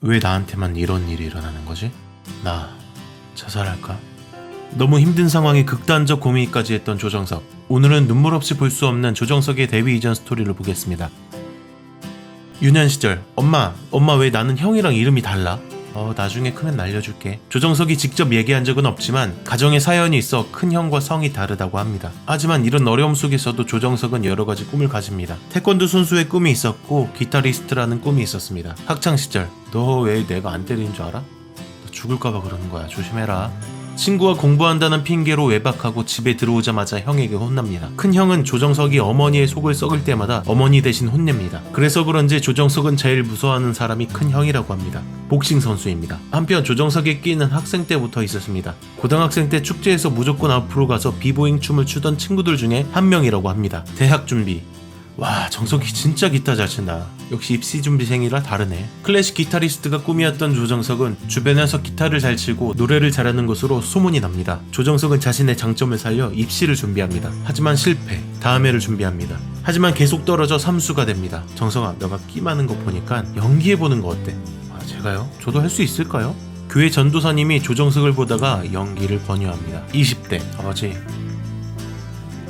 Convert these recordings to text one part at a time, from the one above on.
왜 나한테만 이런 일이 일어나는 거지? 나 자살할까? 너무 힘든 상황에 극단적 고민까지 했던 조정석. 오늘은 눈물 없이 볼 수 없는 조정석의 데뷔 이전 스토리를 보겠습니다. 유년 시절. 엄마 왜 나는 형이랑 이름이 달라? 나중에 크면 알려줄게. 조정석이 직접 얘기한 적은 없지만 가정에 사연이 있어 큰 형과 성이 다르다고 합니다. 하지만 이런 어려움 속에서도 조정석은 여러가지 꿈을 가집니다. 태권도 선수의 꿈이 있었고 기타리스트라는 꿈이 있었습니다. 학창시절. 너 왜 내가 안 때리는 줄 알아? 너 죽을까봐 그러는 거야. 조심해라. 친구와 공부한다는 핑계로 외박하고 집에 들어오자마자 형에게 혼납니다. 큰 형은 조정석이 어머니의 속을 썩을 때마다 어머니 대신 혼냅니다. 그래서 그런지 조정석은 제일 무서워하는 사람이 큰 형이라고 합니다. 복싱 선수입니다. 한편 조정석의 끼는 학생 때부터 있었습니다. 고등학생 때 축제에서 무조건 앞으로 가서 비보잉 춤을 추던 친구들 중에 한 명이라고 합니다. 대학 준비. 와, 정석이 진짜 기타 잘 친다. 역시 입시 준비생이라 다르네. 클래식 기타리스트가 꿈이었던 조정석은 주변에서 기타를 잘 치고 노래를 잘하는 것으로 소문이 납니다. 조정석은 자신의 장점을 살려 입시를 준비합니다. 하지만 실패. 다음 해를 준비합니다. 하지만 계속 떨어져 삼수가 됩니다. 정석아, 너가 끼 많은 거 보니까 연기해보는 거 어때? 제가요? 저도 할 수 있을까요? 교회 전도사님이 조정석을 보다가 연기를 권유합니다. 20대. 아버지,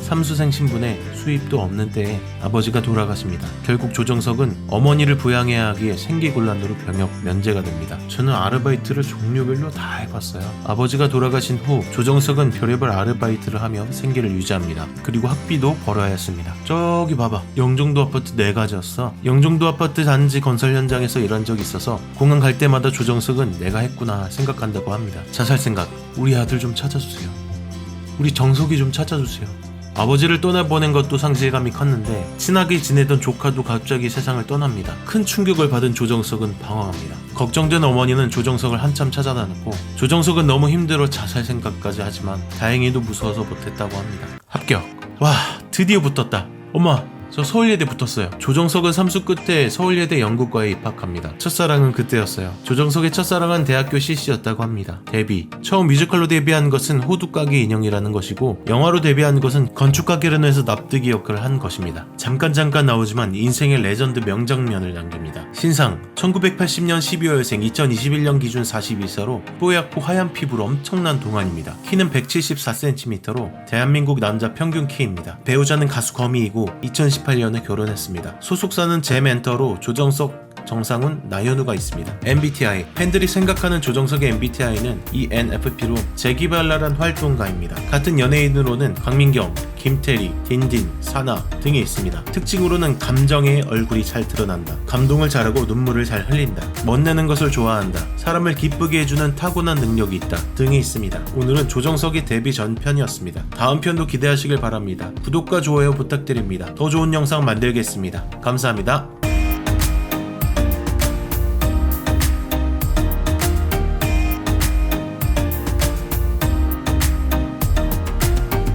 삼수생 신분에 수입도 없는 때에 아버지가 돌아가십니다. 결국 조정석은 어머니를 부양해야 하기에 생기곤란으로 병역 면제가 됩니다. 저는 아르바이트를 종류별로 다 해봤어요. 아버지가 돌아가신 후 조정석은 별의별 아르바이트를 하며 생계를 유지합니다. 그리고 학비도 벌어야 했습니다. 저기 봐봐, 영종도 아파트 4가지였어. 영종도 아파트 단지 건설 현장에서 일한 적이 있어서 공항 갈 때마다 조정석은 내가 했구나 생각한다고 합니다. 자살 생각. 우리 아들 좀 찾아주세요. 우리 정석이 좀 찾아주세요. 아버지를 떠나보낸 것도 상실감이 컸는데 친하게 지내던 조카도 갑자기 세상을 떠납니다. 큰 충격을 받은 조정석은 방황합니다. 걱정된 어머니는 조정석을 한참 찾아다녔고 조정석은 너무 힘들어 자살 생각까지 하지만 다행히도 무서워서 못했다고 합니다. 합격! 와, 드디어 붙었다. 엄마, 저 서울예대 붙었어요. 조정석은 삼수 끝에 서울예대 연극과에 입학합니다. 첫사랑은 그때였어요. 조정석의 첫사랑은 대학교 CC였다고 합니다. 데뷔. 처음 뮤지컬로 데뷔한 것은 호두가게 인형이라는 것이고 영화로 데뷔한 것은 건축가게련에서 납득이 역할을 한 것입니다. 잠깐 나오지만 인생의 레전드 명장면을 남깁니다. 신상. 1980년 12월생 2021년 기준 42세로 뽀얗고 하얀 피부로 엄청난 동안입니다. 키는 174cm로 대한민국 남자 평균 키입니다. 배우자는 가수 거미이고 2018년에 결혼했습니다. 소속사는 제 멘토로 조정석, 정상훈, 나현우가 있습니다. MBTI. 팬들이 생각하는 조정석의 MBTI는 ENFP로 재기발랄한 활동가입니다. 같은 연예인으로는 박민경, 김태리, 딘딘, 사나 등이 있습니다. 특징으로는 감정의 얼굴이 잘 드러난다. 감동을 잘하고 눈물을 잘 흘린다. 멋내는 것을 좋아한다. 사람을 기쁘게 해주는 타고난 능력이 있다. 등이 있습니다. 오늘은 조정석의 데뷔 전편이었습니다. 다음 편도 기대하시길 바랍니다. 구독과 좋아요 부탁드립니다. 더 좋은 영상 만들겠습니다. 감사합니다.